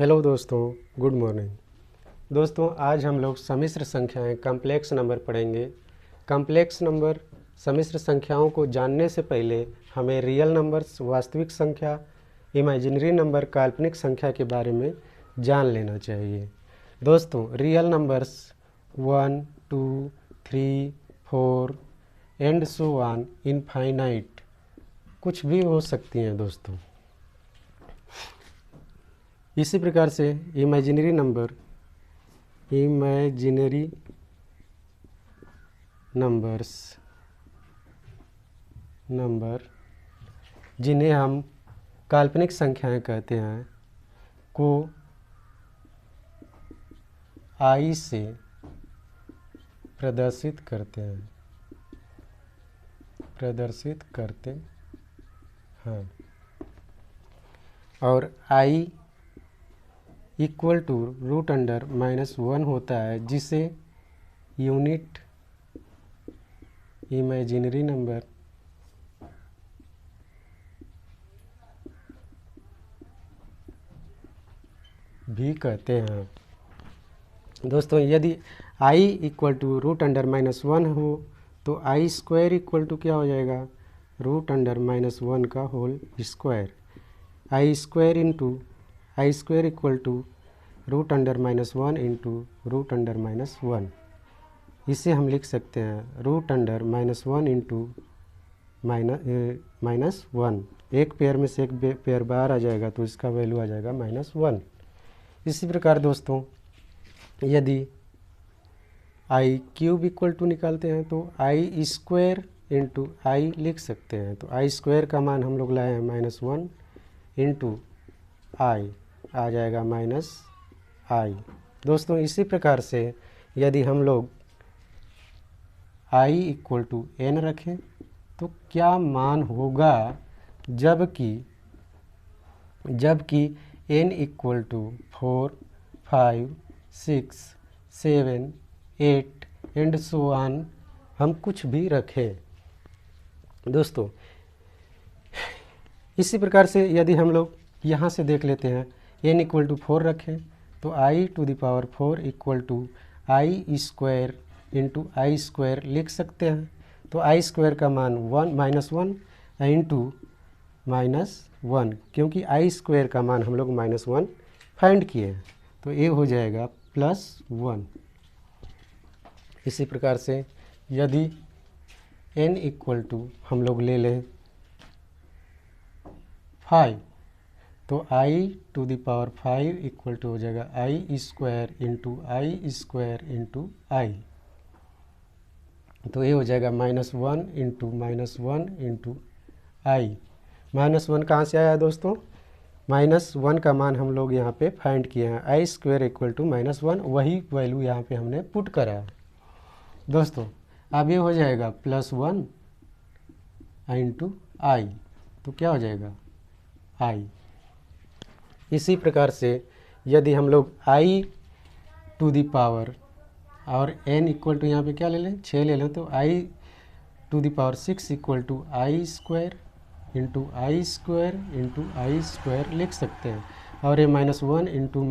Hello दोस्तों, good morning. दोस्तों, आज हम लोग सम्मिश्र संख्याएं कॉम्प्लेक्स नंबर पढ़ेंगे। कॉम्प्लेक्स नंबर सम्मिश्र संख्याओं को जानने से पहले हमें रियल नंबर्स वास्तविक संख्या, इमेजिनरी नंबर काल्पनिक संख्या के बारे में जान लेना चाहिए। दोस्तों, real numbers 1, 2, 3, 4 and so on infinite कुछ भी हो सकती हैं दोस्तों। इसी प्रकार से इमेजिनरी नंबर जिन्हें हम काल्पनिक संख्याएं कहते हैं को आई से प्रदर्शित करते हैं और आई इक्वल टू √(-1) होता है, जिसे यूनिट इमेजिनरी नंबर भी कहते हैं। दोस्तों, यदि i इक्वल टू √(-1) हो तो आई स्क्वायर इक्वल टू क्या हो जाएगा? √(-1) का whole square. I square equal to √(-1) into √(-1). इसे हम लिख सकते हैं √(-1) इंटू -1। एक पेयर में से एक पेयर बाहर आ जाएगा तो इसका वैल्यू आ जाएगा -1। इसी प्रकार दोस्तों, यदि आई क्यूब इक्वल टू निकालते हैं तो आई स्क्वायर इंटू आई लिख सकते हैं। तो आई स्क्वायर का मान हम लोग लाए हैं -1 इंटू आई, आ जाएगा -i। दोस्तों, इसी प्रकार से यदि हम लोग i इक्वल टू n रखें तो क्या मान होगा जबकि n equal to 4, 5, 6, 7, 8 and so on हम कुछ भी रखें। दोस्तों, इसी प्रकार से यदि हम लोग यहाँ से देख लेते हैं, n इक्वल टू 4 रखें तो i⁴ equal to i square into i square लिख सकते हैं। तो आई स्क्वायर का मान -1 इंटू -1, क्योंकि आई स्क्वायर का मान हम लोग -1 फाइंड किए हैं, तो ये हो जाएगा +1। इसी प्रकार से यदि n इक्वल टू हम लोग ले लें 5 तो i⁵ इक्वल टू हो जाएगा आई स्क्वायर इंटू आई। तो ये हो जाएगा -1 इंटू -1 इंटू आई। -1 कहाँ से आया दोस्तों? -1 का मान हम लोग यहाँ पे फाइंड किए हैं। आई स्क्वायर इक्वल टू -1, वही वैल्यू यहाँ पे हमने पुट करा है। दोस्तों, अब ये हो जाएगा +1 इंटू आई, तो क्या हो जाएगा? आई। इसी प्रकार से यदि हम लोग i⁴ और n इक्वल टू यहाँ पे क्या ले लें? 6 ले लें, तो i⁶ equal to i square into i square लिख सकते हैं। और ये -1 इंटू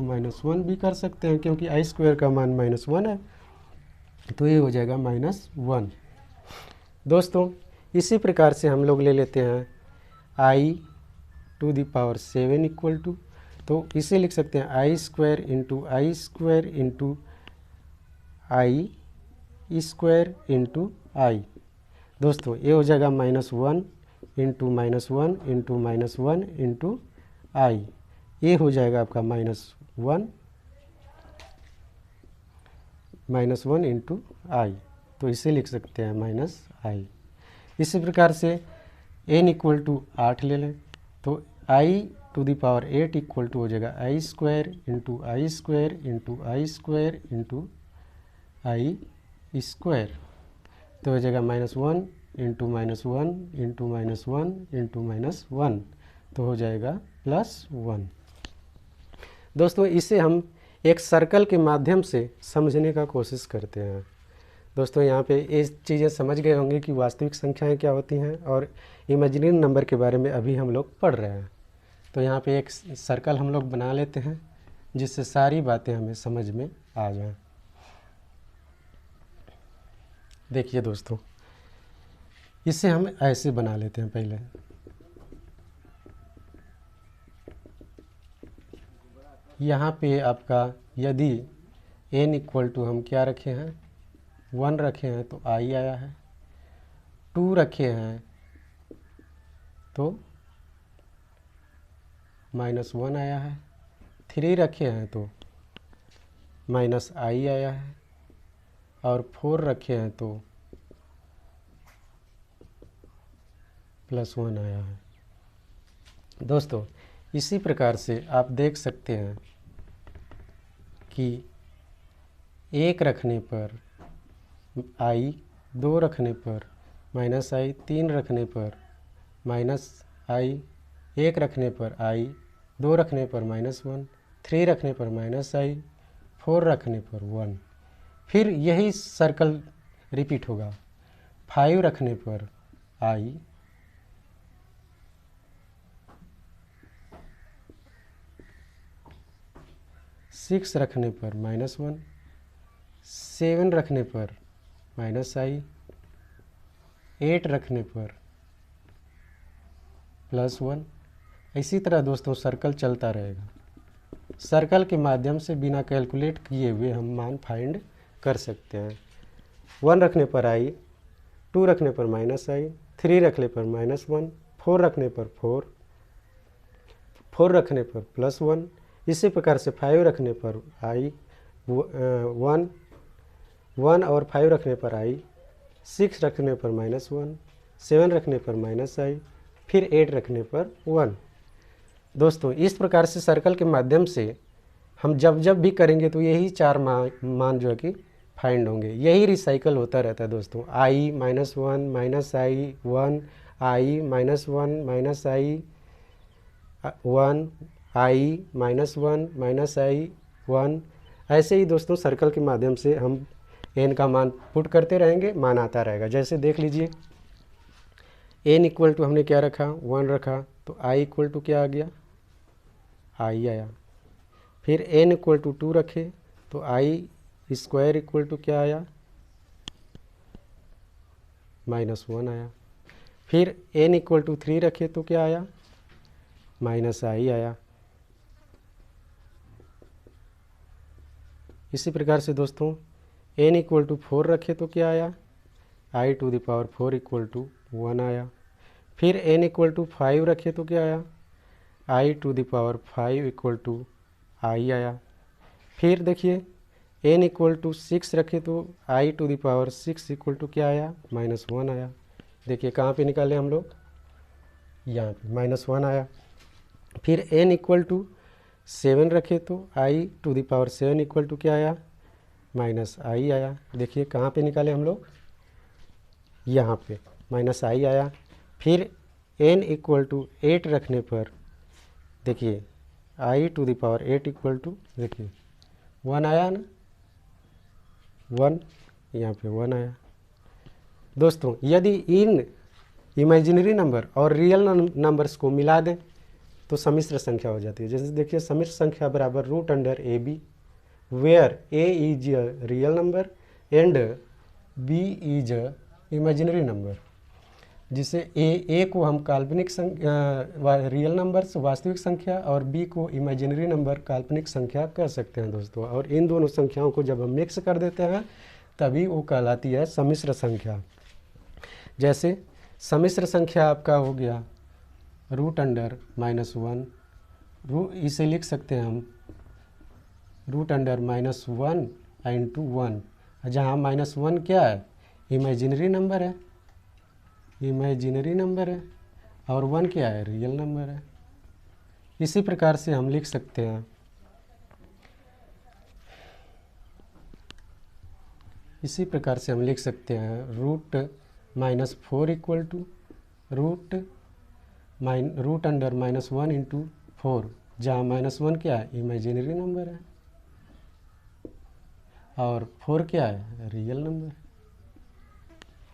-1 भी कर सकते हैं, क्योंकि आई स्क्वायर का मान -1 है, तो ये हो जाएगा -1। दोस्तों, इसी प्रकार से हम लोग ले लेते हैं i⁷ इक्वल टू, तो इसे लिख सकते हैं आई स्क्वायर इंटू आई आई। दोस्तों, ये हो जाएगा -1 इंटू -1 इंटू आई। ये हो जाएगा आपका -1 इंटू आई, तो इसे लिख सकते हैं -i। इसी प्रकार से n इक्वल टू 8 ले लें, तो i⁸ इक्वल टू हो जाएगा आई स्क्वायर इंटू आई स्क्वायर, तो हो जाएगा -1 इंटू -1, तो हो जाएगा +1। दोस्तों, इसे हम एक सर्कल के माध्यम से समझने का कोशिश करते हैं। दोस्तों, यहाँ पे ये चीज़ें समझ गए होंगे कि वास्तविक संख्याएं क्या होती हैं और इमेजिनरी नंबर के बारे में अभी हम लोग पढ़ रहे हैं। तो यहाँ पे एक सर्कल हम लोग बना लेते हैं जिससे सारी बातें हमें समझ में आ जाएं। देखिए दोस्तों, इसे हम ऐसे बना लेते हैं पहले। यहाँ पे आपका यदि n इक्वल टू हम क्या रखे हैं, 1 रखे हैं तो i आया है, 2 रखे हैं तो -1 आया है, 3 रखे हैं तो -i आया है, और 4 रखे हैं तो +1 आया है। दोस्तों, इसी प्रकार से आप देख सकते हैं कि 1 रखने पर i, 2 रखने पर -i, 3 रखने पर -i, 1 रखने पर i, 2 रखने पर -1, 3 रखने पर -i, 4 रखने पर 1। फिर यही सर्कल रिपीट होगा। 5 रखने पर i, 6 रखने पर -1, 7 रखने पर -i, 8 रखने पर +1। इसी तरह दोस्तों सर्कल चलता रहेगा। सर्कल के माध्यम से बिना कैलकुलेट किए हुए हम मान फाइंड कर सकते हैं। 1 रखने पर i, 2 रखने पर -i, 3 रखने पर -1, 4 रखने पर 4 रखने पर +1। इसी प्रकार से 5 रखने पर i, 1 और 5 रखने पर i, 6 रखने पर -1, 7 रखने पर -i, फिर 8 रखने पर 1। दोस्तों, इस प्रकार से सर्कल के माध्यम से हम जब भी करेंगे तो यही 4 मान जो है कि फाइंड होंगे। यही रिसाइकल होता रहता है दोस्तों। i -1 -i 1, i -1 -i 1, i -1 -i 1। ऐसे ही दोस्तों सर्कल के माध्यम से हम n का मान पुट करते रहेंगे, मान आता रहेगा। जैसे देख लीजिए, n इक्वल टू हमने क्या रखा, 1 रखा, तो i इक्वल टू क्या आ गया, i आया। फिर n इक्वल टू 2 रखे तो i स्क्वायर इक्वल टू क्या आया, -1 आया। फिर n इक्वल टू 3 रखे तो क्या आया, -i आया। इसी प्रकार से दोस्तों n इक्वल टू 4 रखे तो क्या आया, i⁴ इक्वल टू 1 आया। फिर n इक्वल टू 5 रखे तो क्या आया, i⁵ इक्वल टू i आया। फिर देखिए n इक्वल टू 6 रखे तो i⁶ इक्वल टू क्या आया, -1 आया। देखिए कहाँ पे निकाले हम लोग, यहाँ पे -1 आया। फिर n इक्वल टू 7 रखे तो i�7 इक्वल टू क्या आया, -i आया। देखिए कहाँ पे निकाले हम लोग, यहाँ पे -i आया। फिर n इक्वल टू 8 रखने पर देखिए i�8 इक्वल टू देखिए 1 आया ना, 1, यहाँ पे 1 आया। दोस्तों, यदि इन इमेजिनरी नंबर और रियल नंबर्स को मिला दें तो सम्मिश्र संख्या हो जाती है। जैसे देखिए, सम्मिश्र संख्या बराबर √AB, where a is a real number and b is a imaginary number. जिसे a को हम काल्पनिक रियल नंबर वास्तविक संख्या और b को इमेजिनरी नंबर काल्पनिक संख्या कह सकते हैं दोस्तों। और इन दोनों संख्याओं को जब हम मिक्स कर देते हैं तभी वो कहलाती है सम्मिश्र संख्या। जैसे सम्मिश्र संख्या आपका हो गया √−1, इसे लिख सकते हैं हम √−1 × 1, जहाँ -1 क्या है, इमेजिनरी नंबर है, और 1 क्या है, रियल नंबर है। इसी प्रकार से हम लिख सकते हैं, √−4 इक्वल टू √1 × 4, जहाँ -1 क्या है, इमेजिनरी नंबर है, और 4 क्या है, रियल नंबर।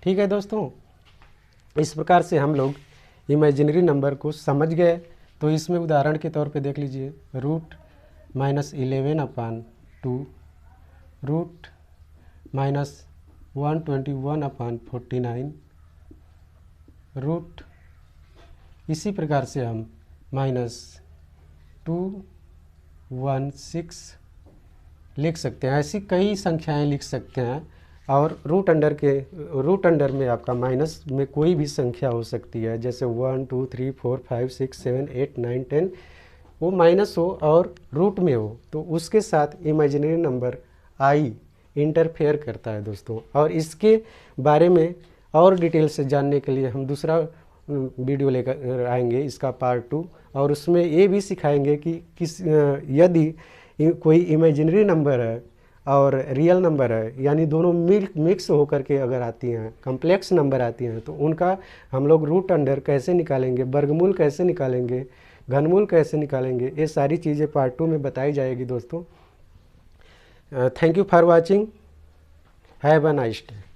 ठीक है दोस्तों, इस प्रकार से हम लोग इमेजिनरी नंबर को समझ गए तो इसमें उदाहरण के तौर पे देख लीजिए, रूट -11/2, रूट -121/49, रूट, इसी प्रकार से हम -216 लिख सकते हैं। ऐसी कई संख्याएं लिख सकते हैं। और रूट अंडर में आपका माइनस में कोई भी संख्या हो सकती है, जैसे 1 2 3 4 5 6 7 8 9 10, वो माइनस हो और रूट में हो तो उसके साथ इमेजिनरी नंबर आई इंटरफेयर करता है दोस्तों। और इसके बारे में और डिटेल से जानने के लिए हम दूसरा वीडियो लेकर आएंगे, इसका पार्ट 2, और उसमें ये भी सिखाएंगे कि यदि कोई इमेजिनरी नंबर है और रियल नंबर है, यानी दोनों मिक्स होकर के अगर आती हैं, कम्प्लेक्स नंबर आती हैं, तो उनका हम लोग रूट अंडर कैसे निकालेंगे, वर्गमूल कैसे निकालेंगे, घनमूल कैसे निकालेंगे, ये सारी चीज़ें पार्ट 2 में बताई जाएगी दोस्तों। Thank you for watching, have a nice day.